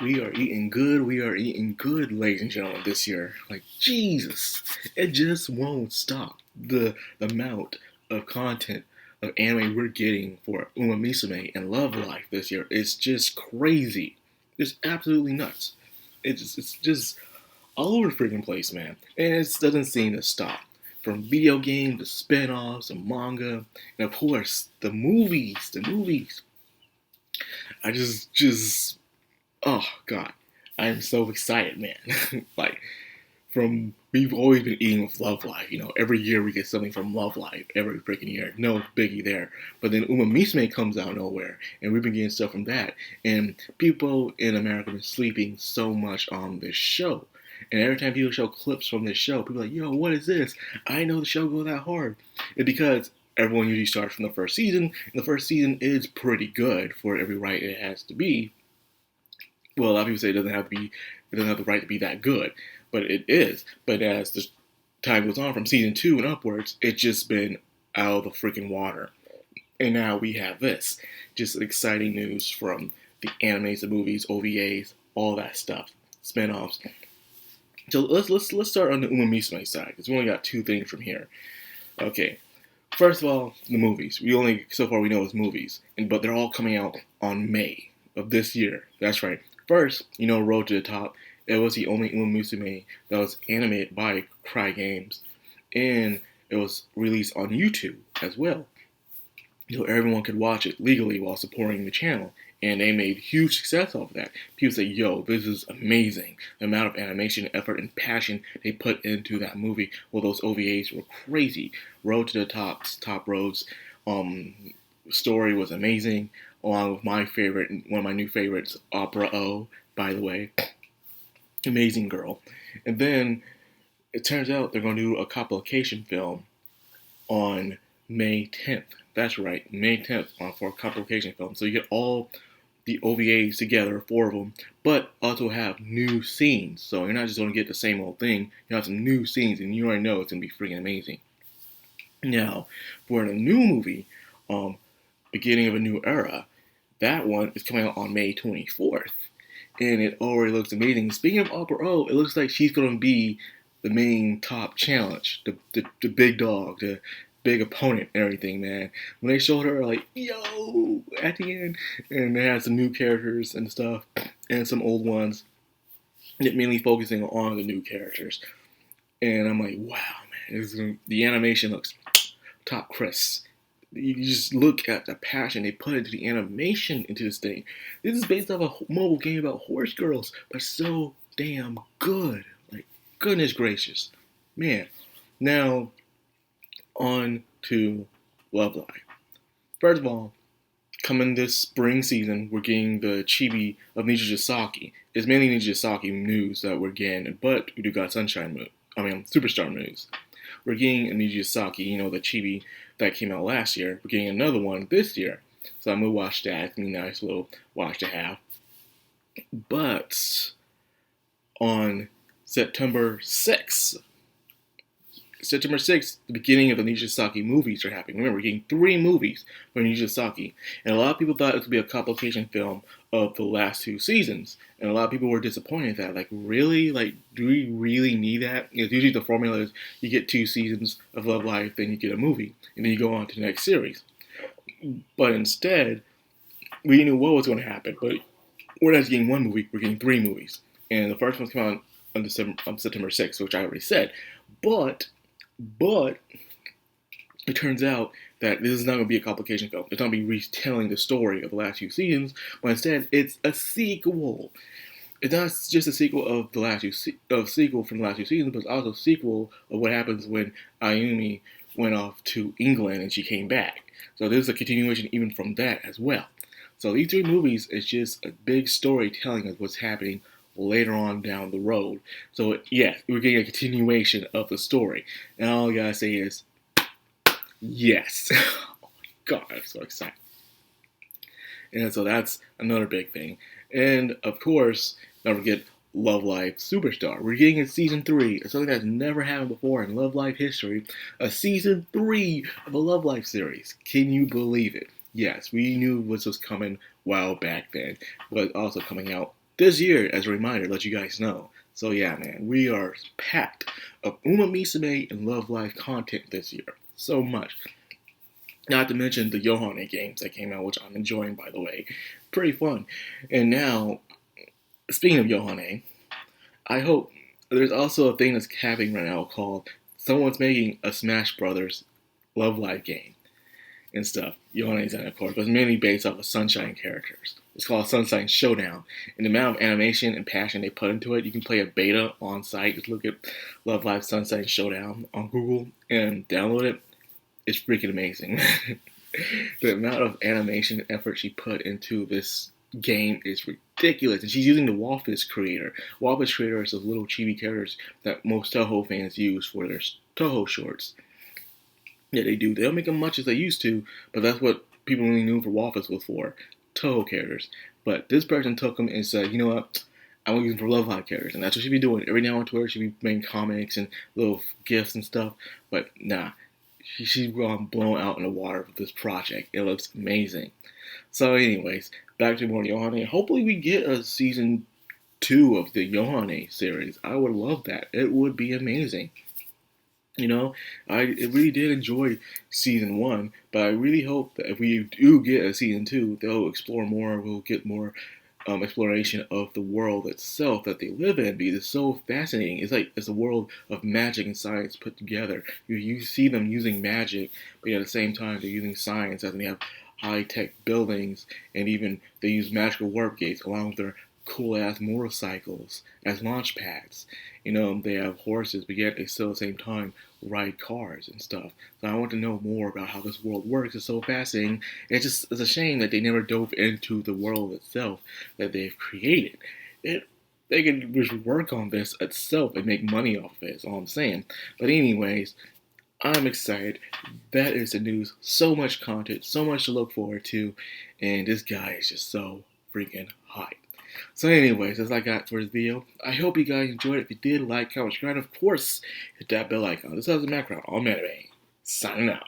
We are eating good. We are eating good, ladies and gentlemen, this year. Like, Jesus. It just won't stop. The amount of content of anime we're getting for Musume and Love Life this year is just crazy. It's absolutely nuts. It's just all over the freaking place, man. And it doesn't seem to stop. From video games to spin-offs to manga, and of course the movies. The movies. I just oh god, I am so excited, man. Like from we've always been eating with Love Life. Every year we get something from Love Life. Every freaking year, no biggie there. But then Uma Musume comes out of nowhere, and we've been getting stuff from that. And people in America have been sleeping so much on this show. And every time people show clips from this show, people are like, "Yo, what is this? I didn't know the show go that hard." It's because everyone usually starts from the first season, and the first season is pretty good for every right it has to be. Well, a lot of people say it doesn't have the right to be that good, but it is. But as the time goes on from season 2 and upwards, it's just been out of the freaking water. And now we have this, just exciting news from the animes, the movies, OVAs, all that stuff, spin-offs. So let's start on the Uma Musume side, because we only got two things from here. Okay, first of all, the movies. We only so far we know is movies, but they're all coming out on May of this year. That's right. First, Road to the Top. It was the only Uma Musume that was animated by Cry Games, and it was released on YouTube as well. Everyone could watch it legally while supporting the channel, and they made huge success off of that. People say, "Yo, this is amazing." The amount of animation, effort, and passion they put into that movie. Well, those OVAs were crazy. Road to the Top Roads, story was amazing, along with my favorite, one of my new favorites, Opera O, by the way. Amazing girl. And then it turns out they're going to do a complication film on May 10th. That's right, May 10th for a complication film. So you get all the OVAs together, 4 of them, but also have new scenes. So you're not just going to get the same old thing. You have some new scenes, and you already know it's going to be freaking amazing. Now, for the new movie, Beginning of a New Era, that one is coming out on May 24th. And it already looks amazing. Speaking of Opera O, it looks like she's going to be the main top challenge, the big dog, the big opponent and everything, man. When they showed her, like, yo, at the end, and they had some new characters and stuff, and some old ones, and mainly focusing on the new characters. And I'm like, wow, man, the animation looks top Chris. You just look at the passion they put into the animation into this thing. This is based off a mobile game about horse girls, but so damn good. Like, goodness gracious. Man. Now, on to Love Live. First of all, coming this spring season, we're getting the chibi of Nijijisaki. It's mainly Nijijisaki news that we're getting, but we do got Superstar news. We're getting a Nijijisaki, the chibi that came out last year. We're getting another one this year. So I'm going to watch that. It's going to be a nice little watch to have. But on September 6th, the beginning of the Nijisaki movies are happening. Remember, we're getting 3 movies for Nijisaki. And a lot of people thought it would be a complication film of the last 2 seasons. And a lot of people were disappointed at that. Like, really? Like, do we really need that? Because usually the formula is you get 2 seasons of Love Life, then you get a movie. And then you go on to the next series. But instead, we knew what was going to happen. But we're not just getting 1 movie, we're getting 3 movies. And the first one's coming out on September 6th, which I already said. But it turns out that this is not going to be a complication film. It's not going to be retelling the story of the last few seasons, but instead it's a sequel. It's not just a sequel of the last sequel from the last 2 seasons, but it's also a sequel of what happens when Ayumi went off to England and she came back. So this is a continuation even from that as well. So these 3 movies is just a big story telling us what's happening later on down the road. So yes, we're getting a continuation of the story. And all I gotta say is, yes. Oh my god, I'm so excited. And so that's another big thing. And of course, don't forget Love Life Superstar. We're getting a season 3, something that's never happened before in Love Life history. A season 3 of a Love Life series. Can you believe it? Yes, we knew this was coming a while back then, but also coming out this year, as a reminder, let you guys know. So yeah, man, we are packed of Musume and Love Life content this year. So much. Not to mention the Yohane games that came out, which I'm enjoying, by the way. Pretty fun. And now, speaking of Yohane, I hope there's also a thing that's happening right now called someone's making a Smash Brothers Love Live game and stuff. Yohane's in, of course, but it's mainly based off of Sunshine characters. It's called Sunshine Showdown. And the amount of animation and passion they put into it, you can play a beta on site. Just look at Love Live Sunshine Showdown on Google and download it. It's freaking amazing. The amount of animation and effort she put into this game is ridiculous. And she's using the Wallace creator. Wallace creator is those little chibi characters that most Toho fans use for their Toho shorts. Yeah, they do. They don't make them much as they used to, but that's what people really knew for Wallace was for. Toho characters. But this person took them and said, you know what? I want to use them for Love Live characters. And that's what she'd be doing. Every now on Twitter, she'd be making comics and little gifs and stuff. But nah. She's blown out in the water with this project. It looks amazing. So, anyways, back to more Yohane. Hopefully, we get a season 2 of the Yohane series. I would love that. It would be amazing. You know, I really did enjoy season 1, but I really hope that if we do get a season 2, they'll explore more. We'll get more exploration of the world itself that they live in, because it's so fascinating. It's a world of magic and science put together. You see them using magic, but at the same time they're using science, as they have high-tech buildings, and even they use magical warp gates along with their cool-ass motorcycles as launch pads. You know, they have horses, but yet they still at the same time ride cars and stuff. So I want to know more about how this world works. It's so fascinating. It's a shame that they never dove into the world itself that they've created. They could just work on this itself and make money off of it, is all I'm saying. But anyways, I'm excited. That is the news. So much content, so much to look forward to, and this guy is just so freaking hot. So anyways, that's all I got for this video. I hope you guys enjoyed it. If you did, like, comment, subscribe, and of course, hit that bell icon. This is Madcrownxox, all anime. Signing out.